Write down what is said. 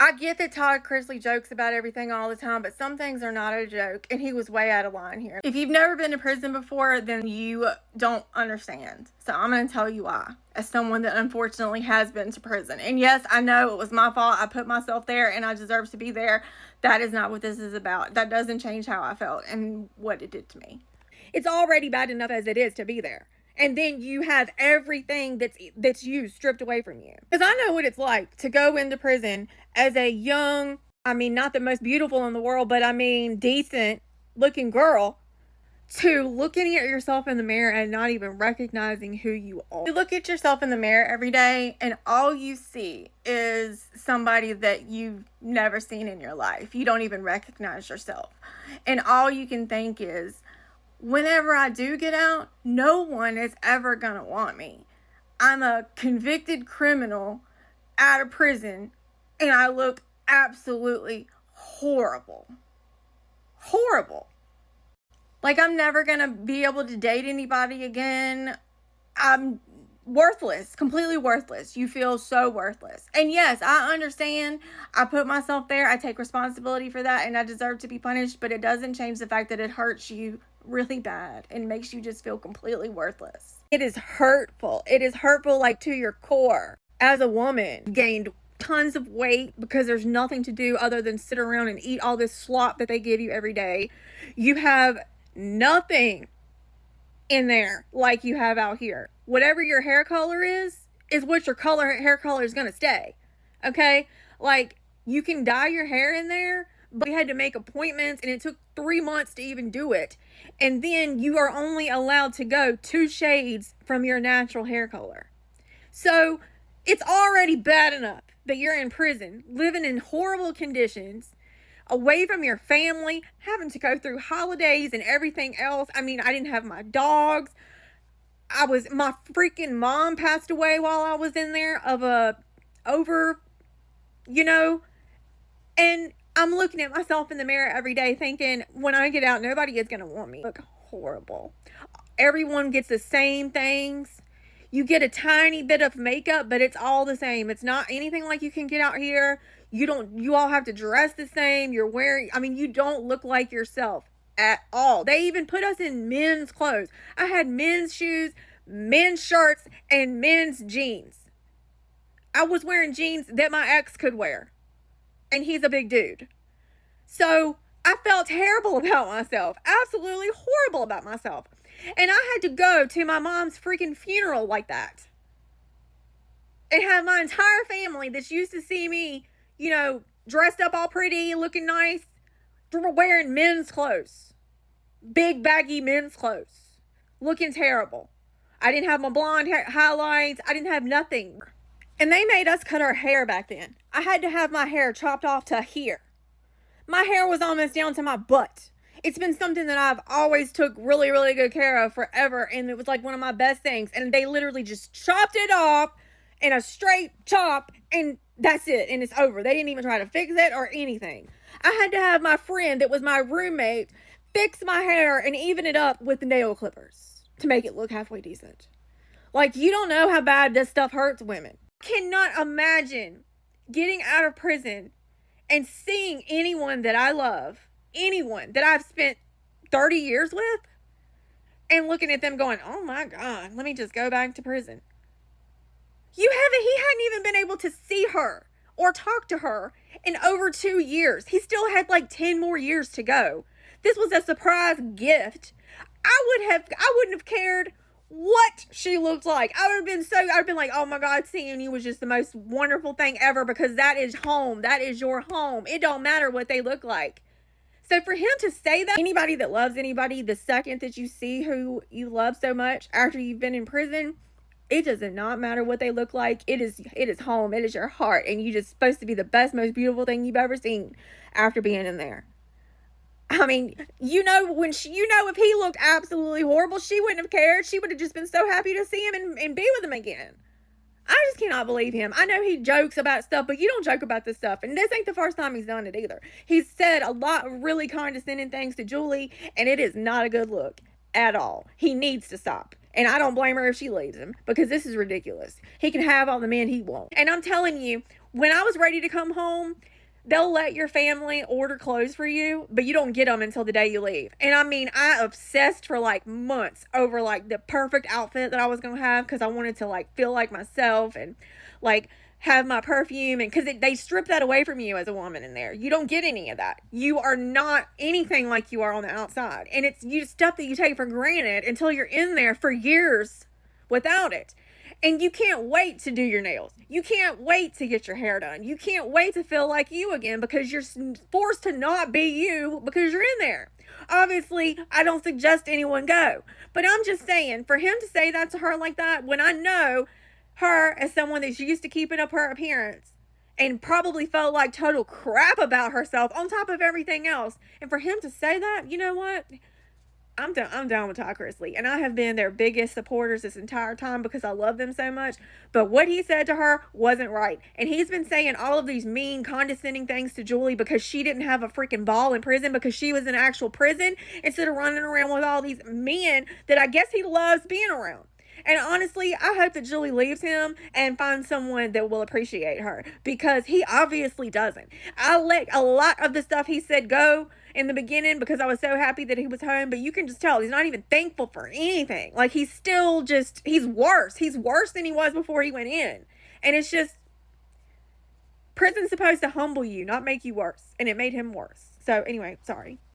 I get that Todd Chrisley jokes about everything all the time, but some things are not a joke, and he was way out of line here. If you've never been to prison before, then you don't understand. So I'm going to tell you why, as someone that unfortunately has been to prison. And yes, I know it was my fault. I put myself there, and I deserve to be there. That is not what this is about. That doesn't change how I felt and what it did to me. It's already bad enough as it is to be there. And then you have everything that's you stripped away from you. Because I know what it's like to go into prison as a young, not the most beautiful in the world, but decent looking girl, to looking at yourself in the mirror and not even recognizing who you are. You look at yourself in the mirror every day and all you see is somebody that you've never seen in your life. You don't even recognize yourself. And all you can think is, whenever I do get out, no one is ever going to want me. I'm a convicted criminal out of prison, and I look absolutely horrible. Horrible. Like, I'm never going to be able to date anybody again. I'm worthless, completely worthless. You feel so worthless. And yes, I understand. I put myself there. I take responsibility for that, and I deserve to be punished, but it doesn't change the fact that it hurts you really bad and makes you just feel completely worthless. It is hurtful. It is hurtful, like, to your core. As a woman, gained tons of weight because there's nothing to do other than sit around and eat all this slop that they give you every day. You have nothing in there like you have out here. Whatever your hair color is what your hair color is going to stay. Okay? Like, you can dye your hair in there, but we had to make appointments and it took 3 months to even do it. And then you are only allowed to go 2 shades from your natural hair color. So it's already bad enough that you're in prison, living in horrible conditions, away from your family, having to go through holidays and everything else. I didn't have my dogs. My freaking mom passed away while I was in there and I'm looking at myself in the mirror every day thinking, when I get out, nobody is going to want me. I look horrible. Everyone gets the same things. You get a tiny bit of makeup, but it's all the same. It's not anything like you can get out here. You all have to dress the same. You don't look like yourself at all. They even put us in men's clothes. I had men's shoes, men's shirts, and men's jeans. I was wearing jeans that my ex could wear. And he's a big dude. So I felt terrible about myself. Absolutely horrible about myself. And I had to go to my mom's freaking funeral like that. And have my entire family that's used to see me, dressed up all pretty, looking nice, wearing men's clothes. Big baggy men's clothes. Looking terrible. I didn't have my blonde highlights. I didn't have nothing. And they made us cut our hair back then. I had to have my hair chopped off to here. My hair was almost down to my butt. It's been something that I've always took really, really good care of forever. And it was like one of my best things. And they literally just chopped it off in a straight chop. And that's it. And it's over. They didn't even try to fix it or anything. I had to have my friend that was my roommate fix my hair and even it up with the nail clippers to make it look halfway decent. Like, you don't know how bad this stuff hurts women. Cannot imagine getting out of prison and seeing anyone that I love, anyone that I've spent 30 years with, and looking at them going, oh my God, let me just go back to prison. He hadn't even been able to see her or talk to her in over 2 years. He still had like 10 more years to go. This was a surprise gift. I wouldn't have cared what she looked like. I'd been like, oh my God, seeing you was just the most wonderful thing ever, because that is home. That is your home. It don't matter what they look like. So for him to say that, anybody that loves anybody, the second that you see who you love so much after you've been in prison, it does not matter what they look like. It is home. It is your heart. And you're just supposed to be the best, most beautiful thing you've ever seen after being in there. If he looked absolutely horrible, she wouldn't have cared. She would have just been so happy to see him and be with him again. I just cannot believe him. I know he jokes about stuff, but you don't joke about this stuff. And this ain't the first time he's done it either. He's said a lot of really condescending things to Julie, and it is not a good look at all. He needs to stop. And I don't blame her if she leaves him, because this is ridiculous. He can have all the men he wants. And I'm telling you, when I was ready to come home, they'll let your family order clothes for you, but you don't get them until the day you leave. And I mean, I obsessed for like months over like the perfect outfit that I was going to have, because I wanted to like feel like myself and like have my perfume, and because they strip that away from you as a woman in there. You don't get any of that. You are not anything like you are on the outside, and it's stuff that you take for granted until you're in there for years without it. And you can't wait to do your nails. You can't wait to get your hair done. You can't wait to feel like you again, because you're forced to not be you because you're in there. Obviously, I don't suggest anyone go, but I'm just saying, for him to say that to her like that, when I know her as someone that's used to keeping up her appearance and probably felt like total crap about herself on top of everything else, and for him to say that, you know what? I'm down with Todd Chrisley, and I have been their biggest supporters this entire time because I love them so much. But what he said to her wasn't right, and he's been saying all of these mean, condescending things to Julie because she didn't have a freaking ball in prison, because she was in actual prison, instead of running around with all these men that I guess he loves being around. And honestly, I hope that Julie leaves him and finds someone that will appreciate her, because he obviously doesn't. I let a lot of the stuff he said go in the beginning because I was so happy that he was home, but you can just tell he's not even thankful for anything. Like, he's still just, he's worse. He's worse than he was before he went in. And it's just, prison's supposed to humble you, not make you worse. And it made him worse. So anyway, sorry.